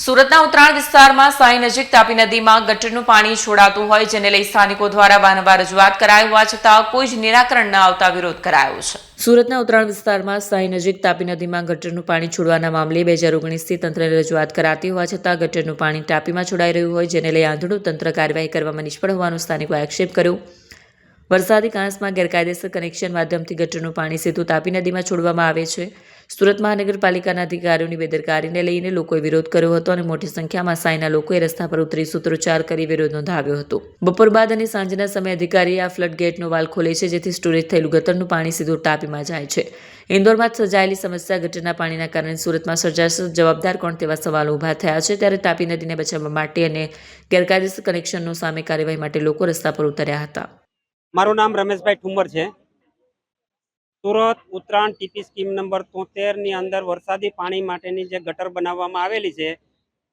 સુરતના ઉત્તરાયણ વિસ્તારમાં સાઈ નજીક તાપી નદીમાં ગટરનું પાણી છોડાતું હોય જેને લઈ સ્થાનિકો દ્વારા વારંવાર રજૂઆત કરાઈ હોવા છતાં કોઈ જ નિરાકરણ ન આવતા વિરોધ કરાયો છે। સુરતના ઉત્તરાયણ વિસ્તારમાં સાઈ નજીક તાપી નદીમાં ગટરનું પાણી છોડવાના મામલે 2019થી તંત્રને રજૂઆત કરાતી હોવા છતાં ગટરનું પાણી તાપીમાં છોડાઈ રહ્યું હોય જેને લઈ આંધળું તંત્ર કાર્યવાહી કરવામાં નિષ્ફળ હોવાનો સ્થાનિકોએ આક્ષેપ કર્યો। વરસાદી કાંસમાં ગેરકાયદેસર કનેક્શન માધ્યમથી ગટરનું પાણી સીધું તાપી નદીમાં છોડવામાં આવે છે। સુરત મહાનગરપાલિકાના અધિકારીઓની બેદરકારીને લઈને લોકોએ વિરોધ કર્યો હતો અને મોટી સંખ્યામાં સાઈના લોકોએ રસ્તા પર ઉતરી સૂત્રોચ્ચાર કરી વિરોધ નોંધાવ્યો હતો। બપોર બાદ અને સાંજના સમયે અધિકારીએ આ ફ્લડ ગેટનો વાલ્વ ખોલે છે જેથી સ્ટોરેજ થયેલું ગટરનું પાણી સીધું તાપીમાં જાય છે। ઇન્દોરમાં સર્જાયેલી સમસ્યા ગટરના પાણીના કારણે સુરતમાં સર્જાશે, જવાબદાર કોણ તેવા સવાલો ઊભા થયા છે। ત્યારે તાપી નદીને બચાવવા માટે અને ગેરકાયદેસર કનેક્શનનો સામે કાર્યવાહી માટે લોકો રસ્તા પર ઉતર્યા હતા। મારું નામ રમેશભાઈ ઠુમર છે। Surat Uttarayan TP scheme number 73 ની અંદર વરસાદી પાણી માટેની જે ગટર બનાવવામાં આવેલી છે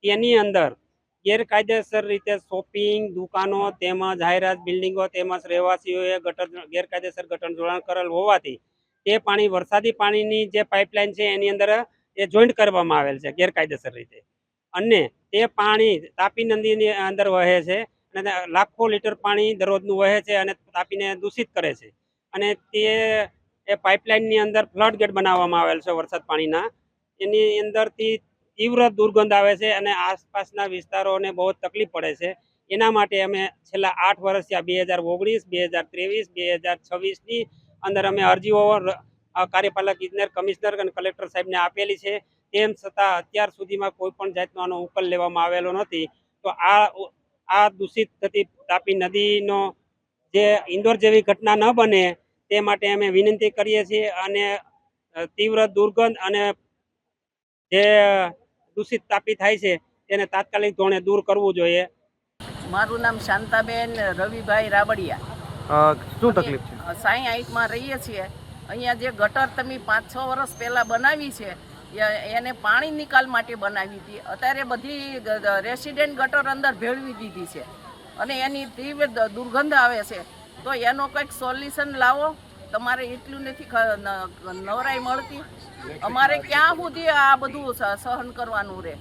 તેની અંદર ગેરકાયદેસર રીતે શોપિંગ દુકાનો તેમજ જાહેરાત બિલ્ડિંગો તેમજ રહેવાસીઓએ ગેરકાયદેસર ગટર જોડાણ કરેલ હોવાથી તે પાણી વરસાદી પાણીની જે પાઇપલાઇન છે એની અંદર એ જોઈન્ટ કરવામાં આવેલ છે ગેરકાયદેસર રીતે, અને તે પાણી તાપી નદીની અંદર વહે છે અને લાખો લીટર પાણી દરરોજનું વહે છે અને તાપીને દૂષિત કરે છે। અને તે પાઇપલાઇનની અંદર ફ્લડ ગેટ બનાવવામાં આવેલ છે વરસાદ પાણીના, એની અંદરથી તીવ્ર દુર્ગંધ આવે છે અને આસપાસના વિસ્તારોને બહુ તકલીફ પડે છે। એના માટે અમે છેલ્લા 8 વર્ષથી 2019, 2023, 2026ની અંદર અમે અરજીઓ કાર્યપાલક ઇજનેર, કમિશનર અને કલેક્ટર સાહેબને આપેલી છે। તેમ છતાં અત્યાર સુધીમાં કોઈ પણ જાતનો આનો ઉકેલ લેવામાં આવેલો નથી। તો આ દૂષિત થતી તાપી નદીનો જે ઇન્દોર જેવી ઘટના ન બને તે માટે અમે વિનંતી કરીએ છીએ અને તીવ્ર દુર્ગંધ અને જે દૂષિત તાપી થાય છે તેને તાત્કાલિક ધોરણે દૂર કરવું જોઈએ। મારું નામ શાંતાબેન રવિભાઈ રાબડિયા। શું તકલીફ છે? સાઈ હાઈટમાં રહીએ છીએ। અહીંયા જે ગટર તમે 5-6 વર્ષ પહેલાં બનાવી છે એને પાણી નિકાલ માટે બનાવી હતી, અત્યારે બધી રેસિડેન્ટ ગટર અંદર ભેળવી દીધી છે અને એની તીવ્ર દુર્ગંધ આવે છે। તો એનો કંઈક સોલ્યુશન લાવો, તમારે એટલું નથી નવરાઈ મળતી, અમારે ક્યાં સુધી આ બધું સહન કરવાનું રહે?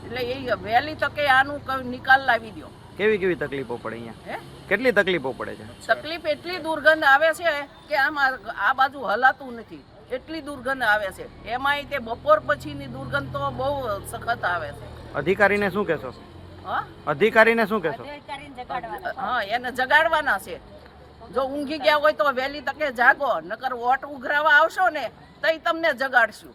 એટલે એ વહેલી તકે આનું નિકાલ લાવી દો। કેવી તકલીફો પડે અહીંયા? કેટલી તકલીફો પડે છે? તકલીફ એટલી દુર્ગંધ આવે છે કે આમાં આ બાજુ હલાતું નથી, એટલી દુર્ગંધ આવે છે। એમાંય તે બપોર પછીની દુર્ગંધ તો બહુ સખત આવે છે। અધિકારીને શું કહેશો? હા, અધિકારીને શું કહેશો? હા, એને જગાડવાના છે। જો ઊંઘી ગયા હોય તો વહેલી તકે જાગો, નકર વોટ ઉઘરાવા આવશો ને તઈ તમને જગાડશું।